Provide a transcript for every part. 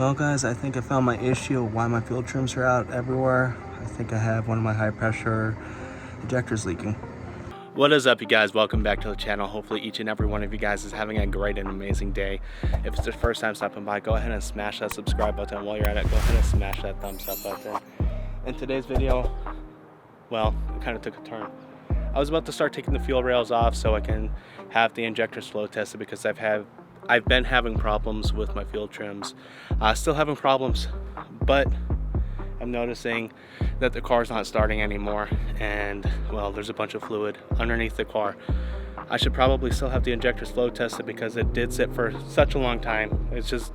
Well guys, I think I found my issue of why my fuel trims are out everywhere. I think I have one of my high pressure injectors leaking. What is up, you guys? Welcome back to the channel. Hopefully each and every one of you guys is having a great and amazing day. If it's your first time stopping by, go ahead and smash that subscribe button. While you're at it, go ahead and smash that thumbs up button. In today's video, well, it kind of took a turn. I was about to start taking the fuel rails off so I can have the injectors flow tested because I've been having problems with my fuel trims. Still having problems, but I'm noticing that the car's not starting anymore, and well, there's a bunch of fluid underneath the car. I should probably still have the injectors flow tested because it did sit for such a long time. It's just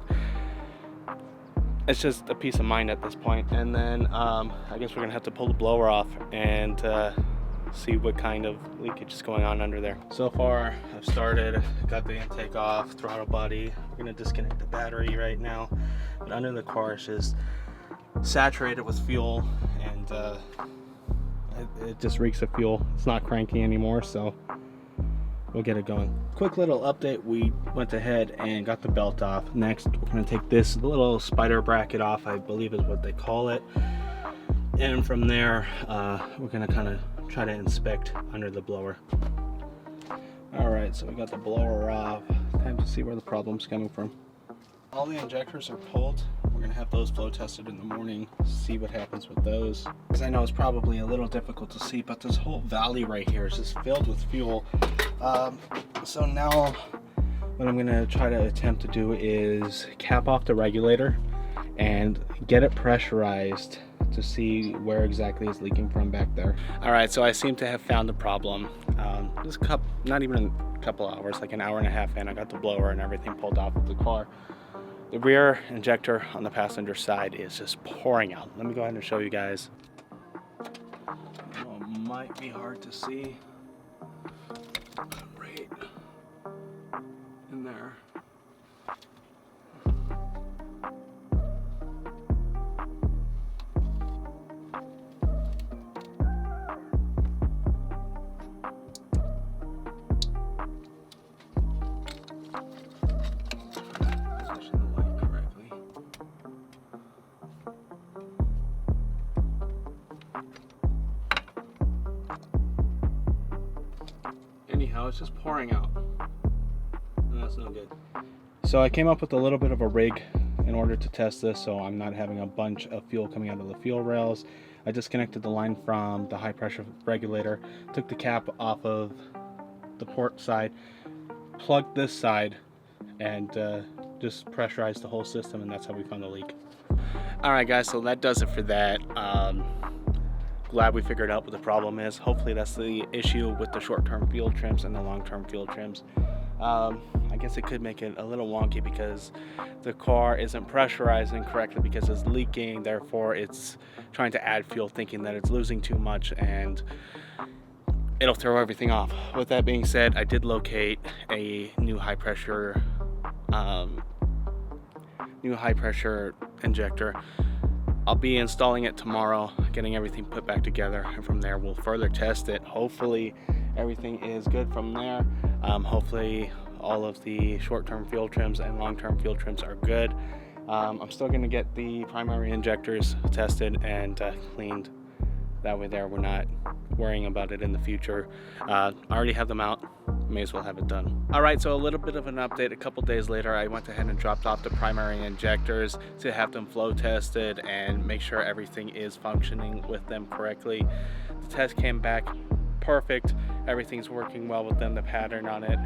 a peace of mind at this point. And then I guess we're gonna have to pull the blower off and see what kind of leakage is going on under there. So far I've started, got the intake off, throttle body. We're gonna disconnect the battery right now, but under the car it's just saturated with fuel, and it just reeks of fuel. It's not cranky anymore, so we'll get it going. Quick little update, we went ahead and got the belt off. Next we're going to take this little spider bracket off, I believe is what they call it, and from there we're going to kind of try to inspect under the blower. Alright, so we got the blower off. Time to see where the problem's coming from. All the injectors are pulled. We're gonna have those flow tested in the morning, see what happens with those. As I know it's probably a little difficult to see, but this whole valley right here is just filled with fuel. So now what I'm gonna try to attempt to do is cap off the regulator and get it pressurized to see where exactly it's leaking from back there. All right, so I seem to have found the problem. Just not even a couple hours, like an hour and a half in, I got the blower and everything pulled off of the car. The rear injector on the passenger side is just pouring out. Let me go ahead and show you guys. Well, it might be hard to see right in there. Anyhow, it's just pouring out, and that's no good. So I came up with a little bit of a rig in order to test this, so I'm not having a bunch of fuel coming out of the fuel rails. I disconnected the line from the high pressure regulator, took the cap off of the port side, plugged this side, and just pressurized the whole system, and that's how we found the leak. Alright guys, so that does it for that. Glad we figured out what the problem is. Hopefully that's the issue with the short-term fuel trims and the long-term fuel trims. I guess it could make it a little wonky because the car isn't pressurizing correctly because it's leaking, therefore it's trying to add fuel thinking that it's losing too much, and it'll throw everything off. With that being said, I did locate a new high pressure injector. I'll be installing it tomorrow, getting everything put back together, and from there we'll further test it. Hopefully everything is good from there. Hopefully all of the short-term fuel trims and long-term fuel trims are good. I'm still going to get the primary injectors tested and cleaned. That way there we're not worrying about it in the future. I already have them out, may as well have it done. Alright, so a little bit of an update. A couple days later I went ahead and dropped off the primary injectors to have them flow tested and make sure everything is functioning with them correctly. The test came back perfect, everything's working well with them, the pattern on it,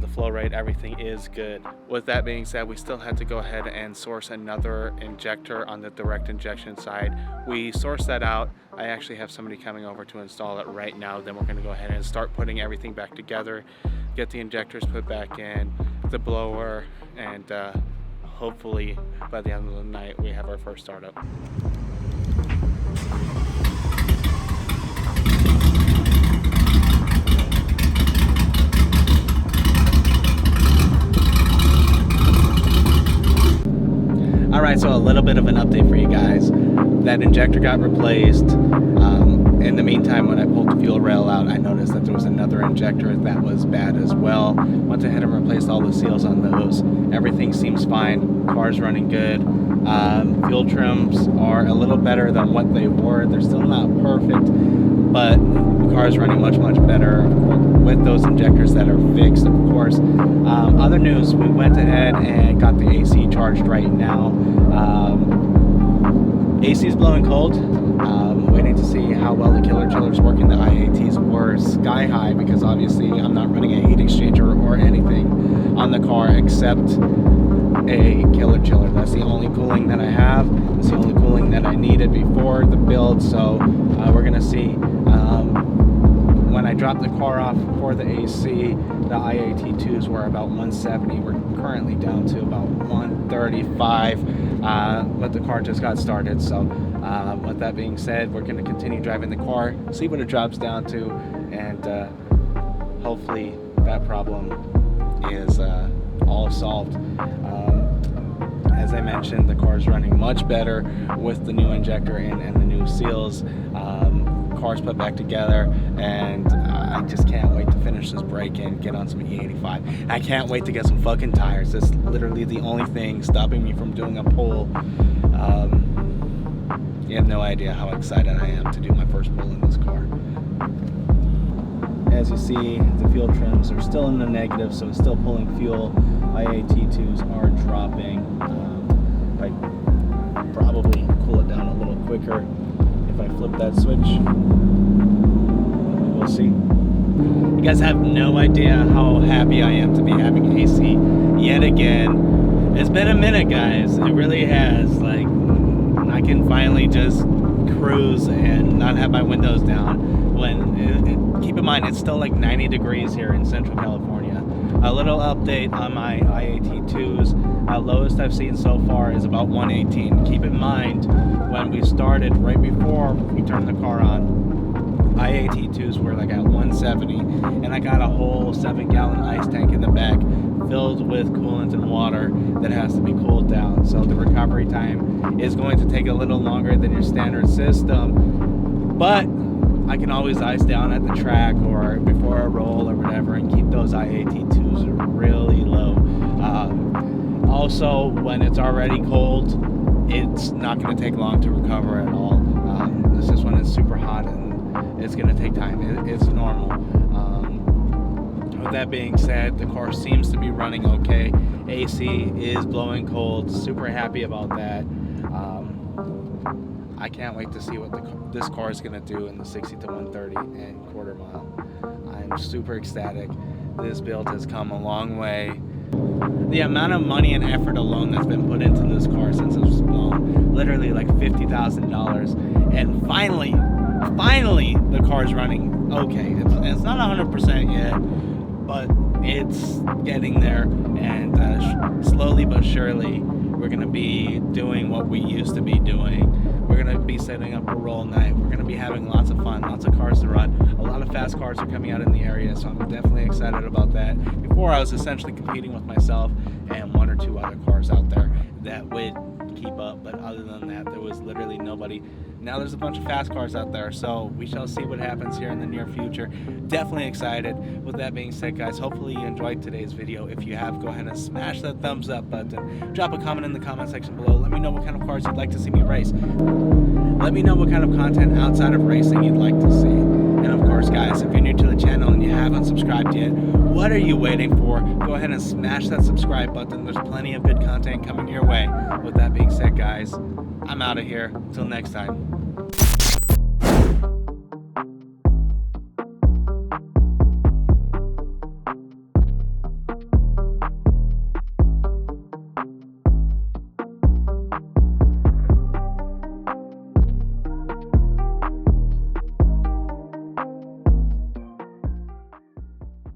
the flow rate, everything is good. With that being said, we still had to go ahead and source another injector on the direct injection side. We sourced that out. I actually have somebody coming over to install it right now. Then we're going to go ahead and start putting everything back together, get the injectors put back in, the blower, and hopefully by the end of the night we have our first startup. Alright, so a little bit of an update for you guys. That injector got replaced. in the meantime, when I pulled the fuel rail out, I noticed that there was another injector that was bad as well. Went ahead and replaced all the seals on those. Everything seems fine. Car's running good. Fuel trims are a little better than what they were. They're still not perfect, but the car's running much better with those injectors that are fixed, of course. Other news, we went ahead and got the AC charged right now. AC is blowing cold. Waiting to see how well the killer chiller's working. The IATs were sky high because obviously I'm not running a heat exchanger or anything on the car except a killer chiller. That's the only cooling that I have. That's the only cooling that I needed before the build. So we're gonna see. When I dropped the car off for the AC, the IAT2s were about 170. We're currently down to about 135, but the car just got started. So with that being said, we're going to continue driving the car, see what it drops down to, and hopefully that problem is all solved. As I mentioned, the car is running much better with the new injector and the new seals. Car's put back together, and I just can't wait to finish this break-in, get on some E85. I can't wait to get some fucking tires. That's literally the only thing stopping me from doing a pull. You have no idea how excited I am to do my first pull in this car. As you see, the fuel trims are still in the negative, so it's still pulling fuel. IAT2s are dropping. I probably cool it down a little quicker if I flip that switch. We'll see. You guys have no idea how happy I am to be having AC yet again. It's been a minute, guys. It really has. Like, I can finally just cruise and not have my windows down. Keep in mind, it's still like 90 degrees here in Central California. A little update on my IAT2s. Lowest I've seen so far is about 118. Keep in mind, when we started, right before we turned the car on, IAT2s were like at 170, and I got a whole 7-gallon ice tank in the back filled with coolant and water that has to be cooled down. So the recovery time is going to take a little longer than your standard system, but I can always ice down at the track or before I roll or whatever and keep those IAT2s really low. Also, when it's already cold, it's not going to take long to recover at all. It's just when it's super hot and it's going to take time. It's normal. With that being said, the car seems to be running okay. AC is blowing cold. Super happy about that. I can't wait to see what this car is going to do in the 60 to 130 and quarter mile. I'm super ecstatic. This build has come a long way. The amount of money and effort alone that's been put into this car since it was blown, literally like $50,000, and finally the car is running okay. It's not 100% yet, but it's getting there, and slowly but surely we're going to be doing what we used to be doing. We're going to be setting up a roll night. We're going to be having lots of fun, lots of cars to run. A lot of fast cars are coming out in the area, so I'm definitely excited about that. Before, I was essentially competing with myself and 1 or 2 other cars out there that would keep up, but other than that, there was literally nobody. Now there's a bunch of fast cars out there, so we shall see what happens here in the near future. Definitely excited. With that being said, guys, hopefully you enjoyed today's video. If you have, go ahead and smash that thumbs up button. Drop a comment in the comment section below. Let me know what kind of cars you'd like to see me race. Let me know what kind of content outside of racing you'd like to see. And of course, guys, if you're new to the channel and you haven't subscribed yet, what are you waiting for? Go ahead and smash that subscribe button. There's plenty of good content coming your way. With that being said, guys, I'm out of here. Until next time.